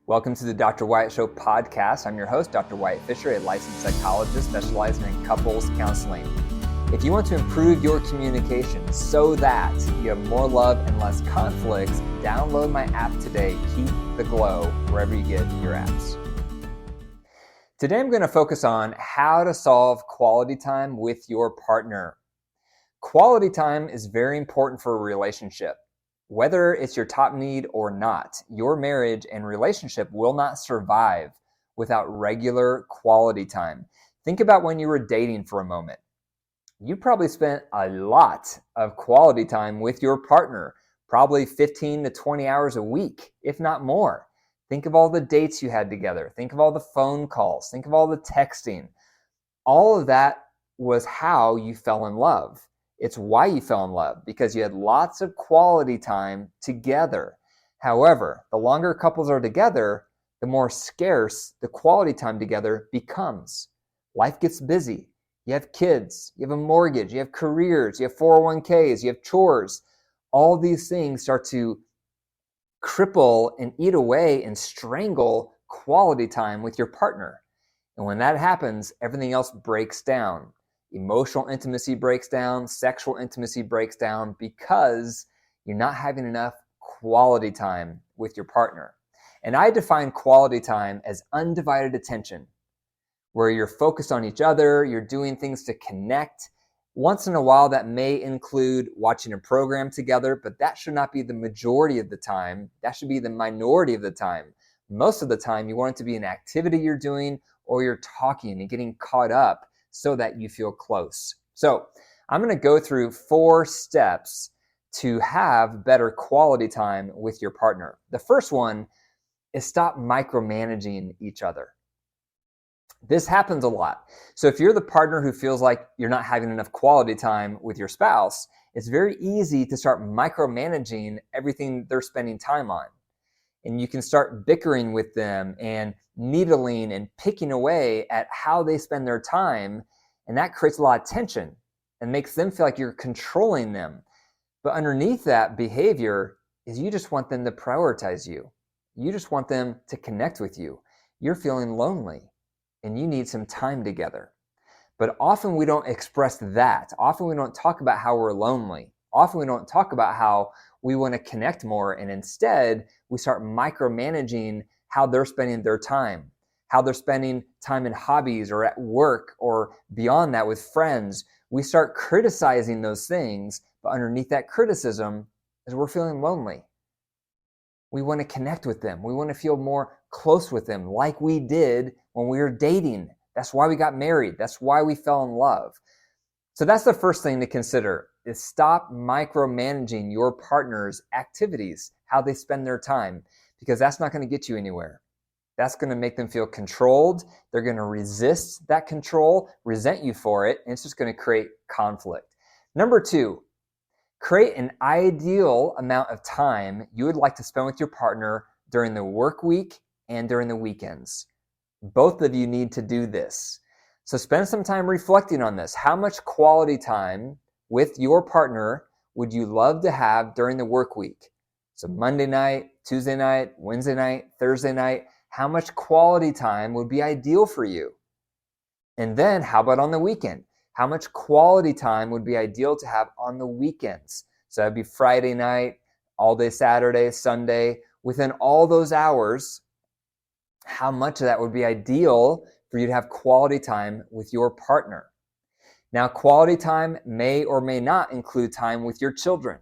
Welcome to the Dr. Wyatt Show podcast. I'm your host, Dr. Wyatt Fisher, a licensed psychologist specializing in couples counseling. If you want to improve your communication so that you have more love and less conflicts, download my app today. Keep the glow wherever you get your apps. Today I'm going to focus on how to solve quality time with your partner. Quality time is very important for a relationship. Whether it's your top need or not, your marriage and relationship will not survive without regular quality time. Think about when you were dating for a moment. You probably spent a lot of quality time with your partner, probably 15 to 20 hours a week, if not more. Think of all the dates you had together. Think of all the phone calls. Think of all the texting. All of that was how you fell in love. It's why you fell in love, because you had lots of quality time together. However, the longer couples are together, the more scarce the quality time together becomes. Life gets busy. You have kids, you have a mortgage, you have careers, you have 401ks, you have chores. All these things start to cripple and eat away and strangle quality time with your partner. And when that happens, everything else breaks down. Emotional intimacy breaks down, sexual intimacy breaks down because you're not having enough quality time with your partner. And I define quality time as undivided attention, where you're focused on each other, you're doing things to connect. Once in a while, that may include watching a program together, but that should not be the majority of the time. That should be the minority of the time. Most of the time, you want it to be an activity you're doing or you're talking and getting caught up so that you feel close. So I'm going to go through 4 steps to have better quality time with your partner. The first one is stop micromanaging each other. This happens a lot. So if you're the partner who feels like you're not having enough quality time with your spouse, it's very easy to start micromanaging everything they're spending time on. And you can start bickering with them and needling and picking away at how they spend their time. And that creates a lot of tension and makes them feel like you're controlling them. But underneath that behavior is you just want them to prioritize you. You just want them to connect with you. You're feeling lonely and you need some time together. But often we don't express that. Often we don't talk about how we're lonely. Often we don't talk about how we want to connect more. And instead, we start micromanaging how they're spending their time, how they're spending time in hobbies or at work or beyond that with friends. We start criticizing those things, but underneath that criticism is we're feeling lonely. We want to connect with them. We want to feel more close with them like we did when we were dating. That's why we got married. That's why we fell in love. So that's the first thing to consider, is stop micromanaging your partner's activities, how they spend their time, because that's not going to get you anywhere. That's going to make them feel controlled. They're going to resist that control, resent you for it, and it's just going to create conflict. Number 2, create an ideal amount of time you would like to spend with your partner during the work week and during the weekends. Both of you need to do this. So spend some time reflecting on this. How much quality time with your partner would you love to have during the work week? So Monday night, Tuesday night, Wednesday night, Thursday night, how much quality time would be ideal for you? And then how about on the weekend? How much quality time would be ideal to have on the weekends? So that'd be Friday night, all day Saturday, Sunday. Within all those hours, how much of that would be ideal for you to have quality time with your partner? Now, quality time may or may not include time with your children,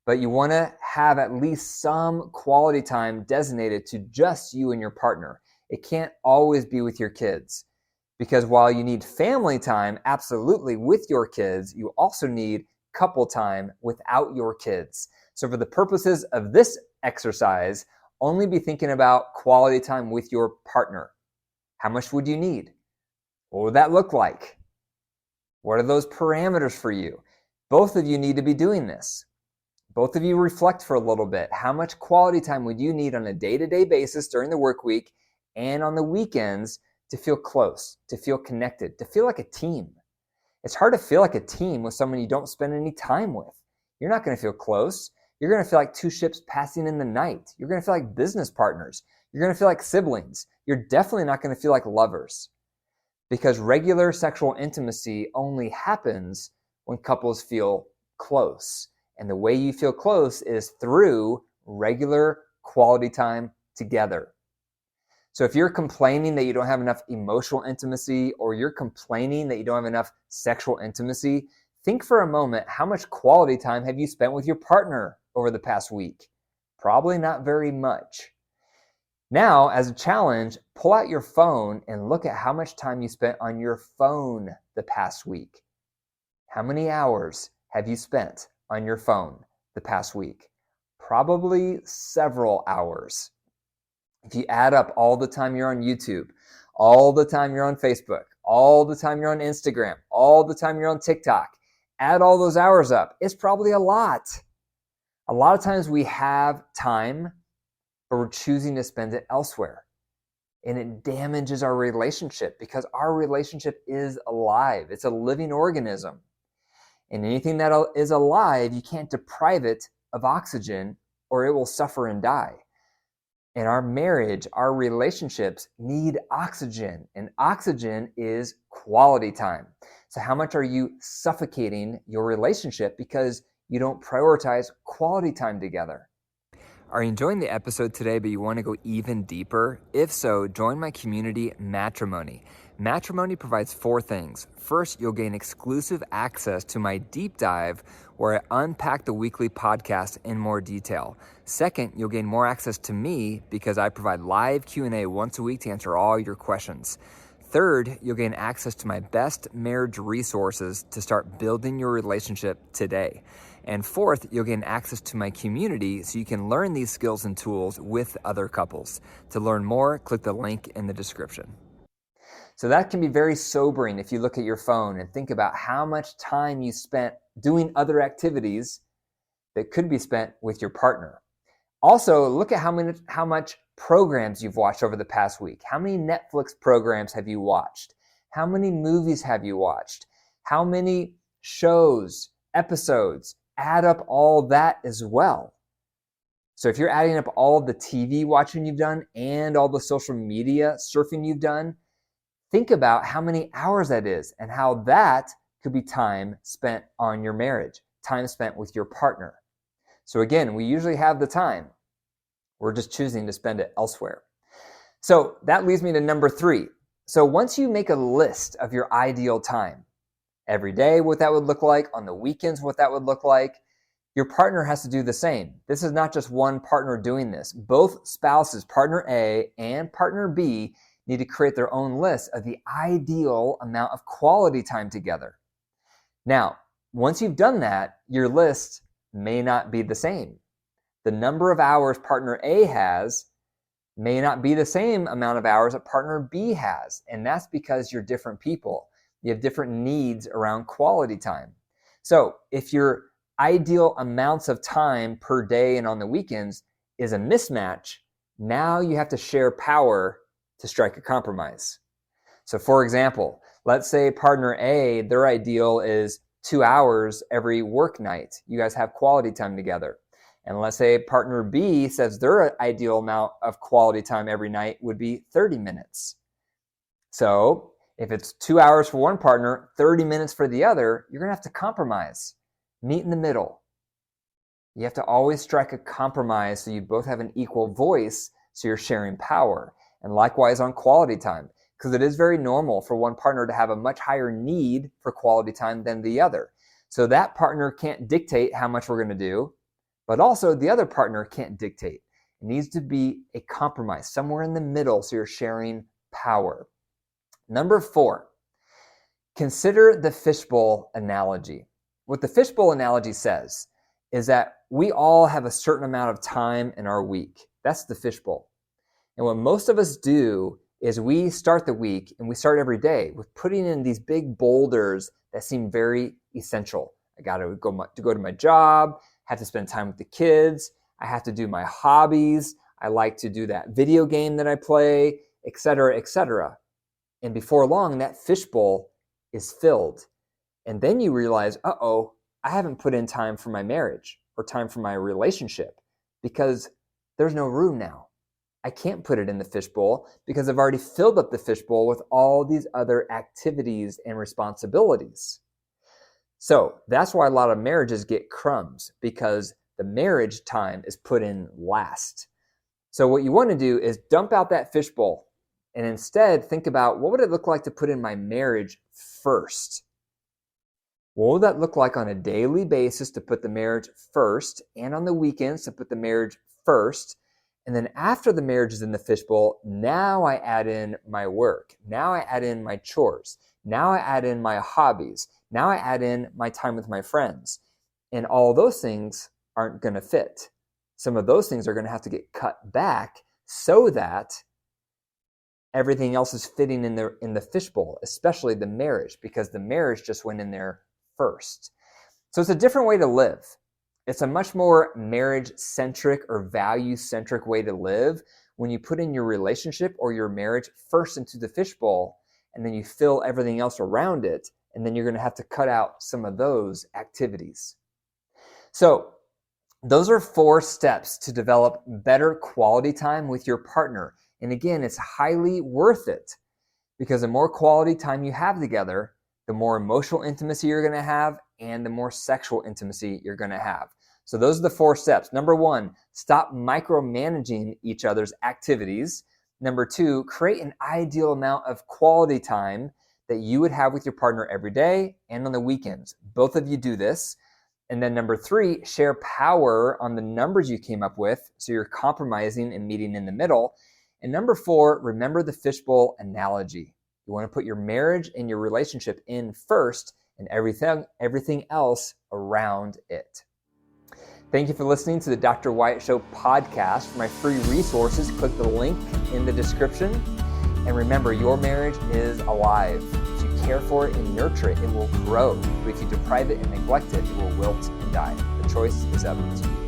but you want to have at least some quality time designated to just you and your partner. It can't always be with your kids, because while you need family time absolutely with your kids, you also need couple time without your kids. So for the purposes of this exercise, only be thinking about quality time with your partner. How much would you need? What would that look like? What are those parameters for you? Both of you need to be doing this. Both of you reflect for a little bit. How much quality time would you need on a day-to-day basis during the work week and on the weekends to feel close, to feel connected, to feel like a team? It's hard to feel like a team with someone you don't spend any time with. You're not going to feel close You're going to feel like two ships passing in the night. You're going to feel like business partners. You're going to feel like siblings. You're definitely not going to feel like lovers, because regular sexual intimacy only happens when couples feel close. And the way you feel close is through regular quality time together. So if you're complaining that you don't have enough emotional intimacy, or you're complaining that you don't have enough sexual intimacy, think for a moment, how much quality time have you spent with your partner over the past week? Probably not very much. Now, as a challenge, pull out your phone and look at how much time you spent on your phone the past week. How many hours have you spent on your phone the past week? Probably several hours. If you add up all the time you're on YouTube, all the time you're on Facebook, all the time you're on Instagram, all the time you're on TikTok, add all those hours up, it's probably a lot. A lot of times we have time, but we're choosing to spend it elsewhere. And it damages our relationship, because our relationship is alive. It's a living organism. And anything that is alive, you can't deprive it of oxygen, or it will suffer and die. And our marriage, our relationships need oxygen, and oxygen is quality time. So how much are you suffocating your relationship because you don't prioritize quality time together? Are you enjoying the episode today, but you want to go even deeper? If so, join my community, Matrimony. Matrimony provides 4 things. First, you'll gain exclusive access to my deep dive, where I unpack the weekly podcast in more detail. Second, you'll gain more access to me because I provide live Q&A once a week to answer all your questions. Third, you'll gain access to my best marriage resources to start building your relationship today. And fourth, you'll gain access to my community so you can learn these skills and tools with other couples. To learn more, click the link in the description. So that can be very sobering if you look at your phone and think about how much time you spent doing other activities that could be spent with your partner. Also, look at how much programs you've watched over the past week. How many Netflix programs have you watched? How many movies have you watched? How many shows, episodes? Add up all that as well. So if you're adding up all the TV watching you've done and all the social media surfing you've done, think about how many hours that is and how that could be time spent on your marriage, time spent with your partner. So again, we usually have the time. We're just choosing to spend it elsewhere. So that leads me to number 3. So once you make a list of your ideal time, every day what that would look like, on the weekends what that would look like, your partner has to do the same. This is not just one partner doing this. Both spouses, partner A and partner B, need to create their own list of the ideal amount of quality time together. Now, once you've done that, your list may not be the same. The number of hours partner A has may not be the same amount of hours that partner B has. And that's because you're different people. You have different needs around quality time. So if your ideal amounts of time per day and on the weekends is a mismatch, now you have to share power to strike a compromise. So for example, let's say partner A, their ideal is 2 hours every work night. You guys have quality time together. And let's say partner B says their ideal amount of quality time every night would be 30 minutes. So if it's 2 hours for one partner, 30 minutes for the other, you're going to have to compromise. Meet in the middle. You have to always strike a compromise so you both have an equal voice, so you're sharing power. And likewise on quality time, because it is very normal for one partner to have a much higher need for quality time than the other. So that partner can't dictate how much we're going to do, but also the other partner can't dictate. It needs to be a compromise, somewhere in the middle, so you're sharing power. Number 4, consider the fishbowl analogy. What the fishbowl analogy says is that we all have a certain amount of time in our week. That's the fishbowl. And what most of us do is we start the week, and we start every day with putting in these big boulders that seem very essential. I got to go to my job, have to spend time with the kids, I have to do my hobbies, I like to do that video game that I play, etc., etc. And before long, that fishbowl is filled. And then you realize, I haven't put in time for my marriage. or time for my relationship because there's no room now. I can't put it in the fishbowl because I've already filled up the fishbowl with all these other activities and responsibilities. So that's why a lot of marriages get crumbs, because the marriage time is put in last. So what you want to do is dump out that fishbowl and instead think about, what would it look like to put in my marriage first? What would that look like on a daily basis to put the marriage first, and on the weekends to put the marriage first? And then after the marriage is in the fishbowl, now I add in my work. Now I add in my chores. Now I add in my hobbies. Now I add in my time with my friends. And all those things aren't going to fit. Some of those things are going to have to get cut back so that everything else is fitting in the fishbowl, especially the marriage, because the marriage just went in there first. So it's a different way to live. It's a much more marriage-centric or value-centric way to live when you put in your relationship or your marriage first into the fishbowl, and then you fill everything else around it, and then you're going to have to cut out some of those activities. So those are 4 steps to develop better quality time with your partner. And again, it's highly worth it, because the more quality time you have together, the more emotional intimacy you're going to have, and the more sexual intimacy you're going to have. So those are the 4 steps. Number 1, stop micromanaging each other's activities. Number 2, create an ideal amount of quality time that you would have with your partner every day and on the weekends. Both of you do this. And then number 3, share power on the numbers you came up with, so you're compromising and meeting in the middle. And number 4, remember the fishbowl analogy. You want to put your marriage and your relationship in first, and everything else around it. Thank you for listening to the Dr. Wyatt Show podcast. For my free resources, click the link in the description. And remember, your marriage is alive. If you care for it and nurture it, it will grow. But if you deprive it and neglect it, it will wilt and die. The choice is up to you.